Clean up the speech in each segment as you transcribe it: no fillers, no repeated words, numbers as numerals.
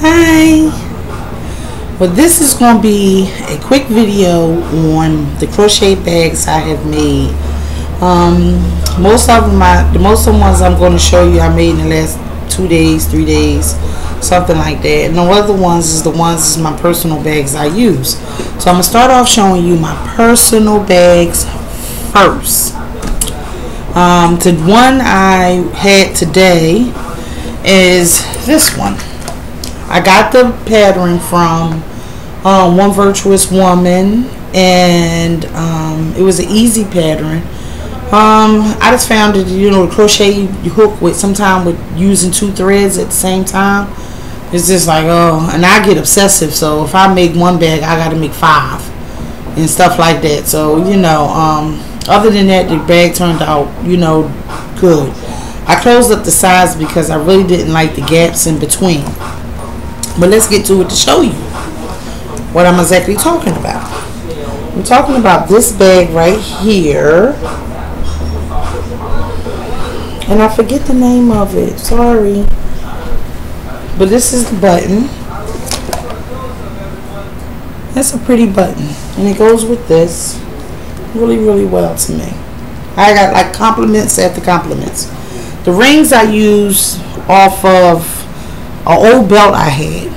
Hi. Well, this is going to be a quick video on the crochet bags I have made. Most of the ones I'm going to show you I made in the last 2 days, 3 days, something like that. And the other ones is my personal bags I use. So I'm going to start off showing you my personal bags first. The one I had today is this one. I got the pattern from One Virtuous Woman, and it was an easy pattern. I just found that, you know, the crochet you hook with sometime with using 2 threads at the same time, it's just like, oh, and I get obsessive, so if I make one bag I gotta make 5 and stuff like that. So, you know, other than that, the bag turned out, you know, good. I closed up the sides because I really didn't like the gaps in between. But let's get to it to show you what I'm exactly talking about. I'm talking about this bag right here, and I forget the name of it, sorry, but this is the button. That's a pretty button, and it goes with this really well to me. I got like compliments after compliments. The rings I use off of an old belt I had.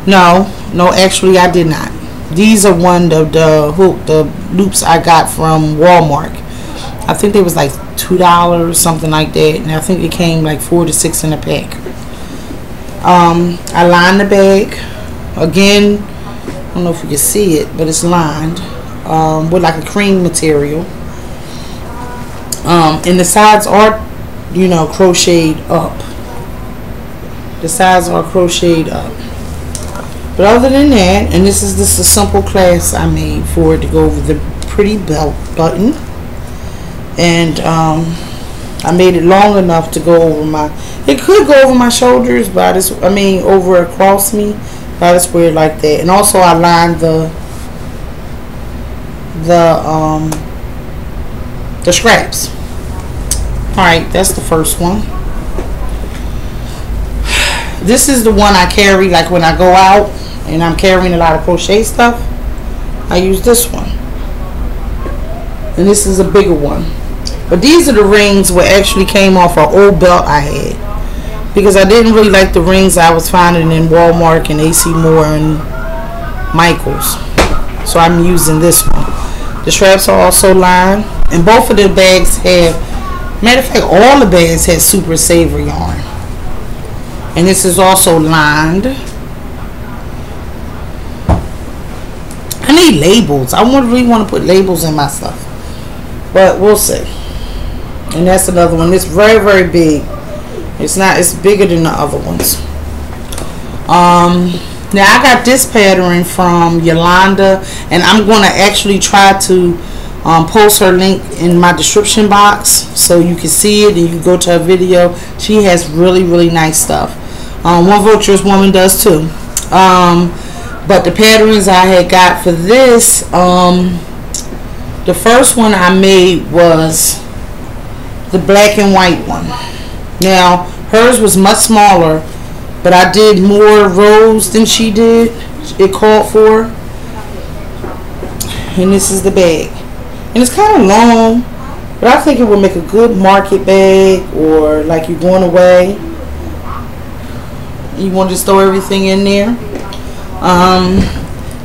No, actually I did not. These are one of the loops I got from Walmart. I think they was like $2, something like that, and I think it came like 4 to 6 in a pack. I lined the bag again. I don't know if you can see it, but it's lined with like a cream material. And the sides are, you know, crocheted up. The sides are crocheted up. But other than that, and this is just a simple class I made for it to go over the pretty belt button. And I made it long enough to go over my, it could go over my shoulders, but I mean over across me, but I just wear it like that. And also I lined the scraps. Alright, that's the first one. This is the one I carry like when I go out and I'm carrying a lot of crochet stuff. I use this one. And this is a bigger one. But these are the rings what actually came off an old belt I had, because I didn't really like the rings I was finding in Walmart and AC Moore and Michaels. So I'm using this one. The straps are also lined, and both of the bags have, matter of fact, all the bags had Super Saver yarn. And this is also lined. I need labels. I really want to put labels in my stuff, but we'll see. And that's another one. It's very big. It's bigger than the other ones. Now I got this pattern from Yolanda, and I'm going to actually try to post her link in my description box so you can see it and you can go to her video. She has really nice stuff. One Virtuous Woman does too. But the patterns I had got for this, the first one I made was the black and white one. Now hers was much smaller, but I did more rows than she did. It called for. And this is the bag. And it's kind of long, but I think it would make a good market bag, or like you're going away, you want to just throw everything in there.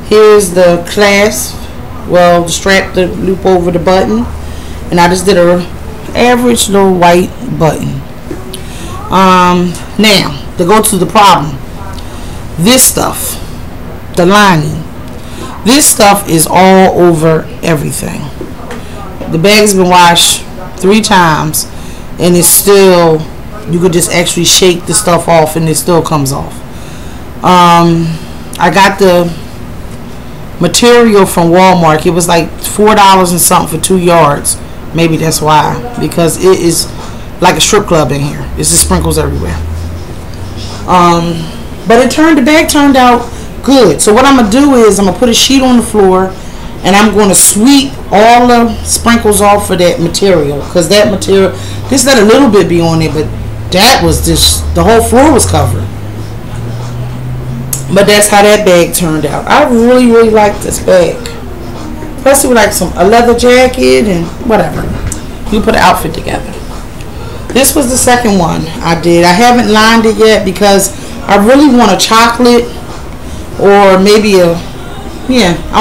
Here's the clasp, well, the strap to loop over the button, and I just did a average little white button. Now to go to the problem, this stuff, the lining, this stuff is all over everything. The bag's been washed 3 times, and it's still, you could just actually shake the stuff off and it still comes off. I got the material from Walmart. It was like $4 and something for 2 yards. Maybe that's why, because it is like a strip club in here. It's just sprinkles everywhere. But the bag turned out good. So what I'm gonna do is I'm gonna put a sheet on the floor, and I'm going to sweep all the sprinkles off of that material, because that material, just let a little bit be on it, but that was just, the whole floor was covered. But that's how that bag turned out. I really like this bag, especially with like a leather jacket and whatever. You put an outfit together. This was the second one I did. I haven't lined it yet because I really want a chocolate, or maybe I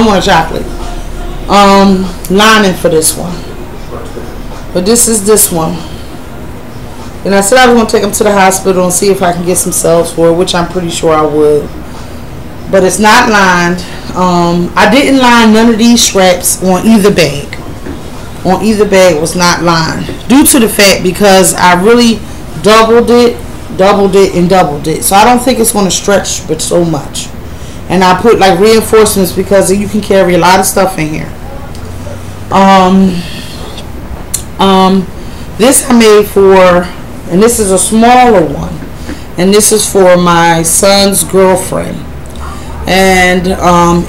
want a chocolate lining for this one. But this is this one. And I said I was going to take them to the hospital and see if I can get some cells for it, which I'm pretty sure I would. But it's not lined. I didn't line none of these straps on either bag. On either bag was not lined, due to the fact because I really doubled it, and doubled it. So I don't think it's going to stretch but so much. And I put like reinforcements because you can carry a lot of stuff in here. This I made for, and this is a smaller one, and this is for my son's girlfriend, and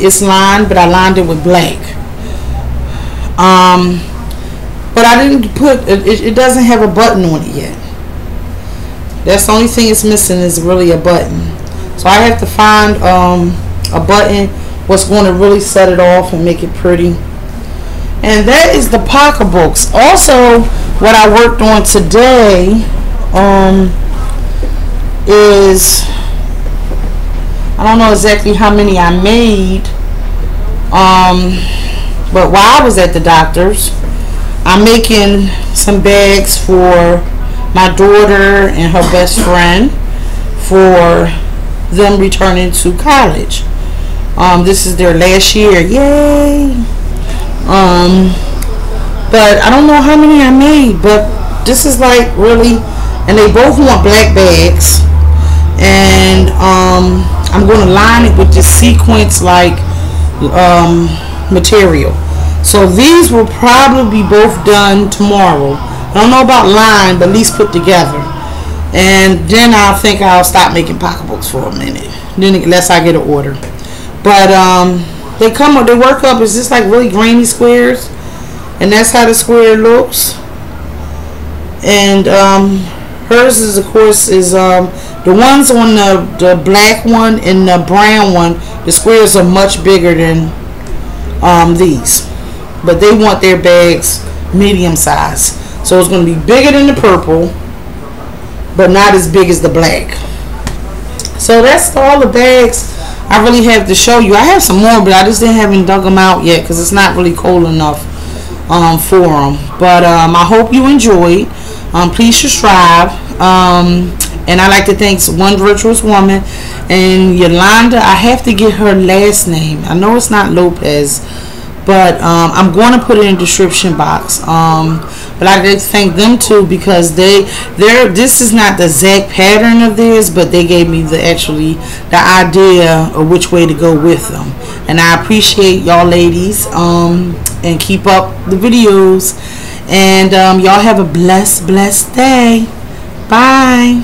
it's lined, but I lined it with black. But I didn't put it doesn't have a button on it yet. That's the only thing it's missing is really a button. So I have to find a button what's going to really set it off and make it pretty. And that is the pocketbooks. Also, what I worked on today is, I don't know exactly how many I made, but while I was at the doctor's, I'm making some bags for my daughter and her best friend for them returning to college. This is their last year. Yay! But I don't know how many I made, but this is like really, and they both want black bags, and I'm going to line it with this sequence like material. So these will probably be both done tomorrow. I don't know about line, but at least put together. And then I think I'll stop making pocketbooks for a minute, then unless I get an order. But they work up, it's just like really grainy squares, and that's how the square looks. And hers is, of course, is the ones on the black one and the brown one, the squares are much bigger than these, but they want their bags medium size, so it's going to be bigger than the purple but not as big as the black. So that's all the bags I really have to show you. I have some more, but I just haven't dug them out yet because it's not really cold enough for them. But I hope you enjoyed. Please subscribe. And I like to thank One Virtuous Woman and Yolanda. I have to get her last name. I know it's not Lopez, but I'm going to put it in the description box. But I like to thank them too because this is not the exact pattern of theirs, but they gave me the idea of which way to go with them. And I appreciate y'all ladies, and keep up the videos, and y'all have a blessed day. Bye.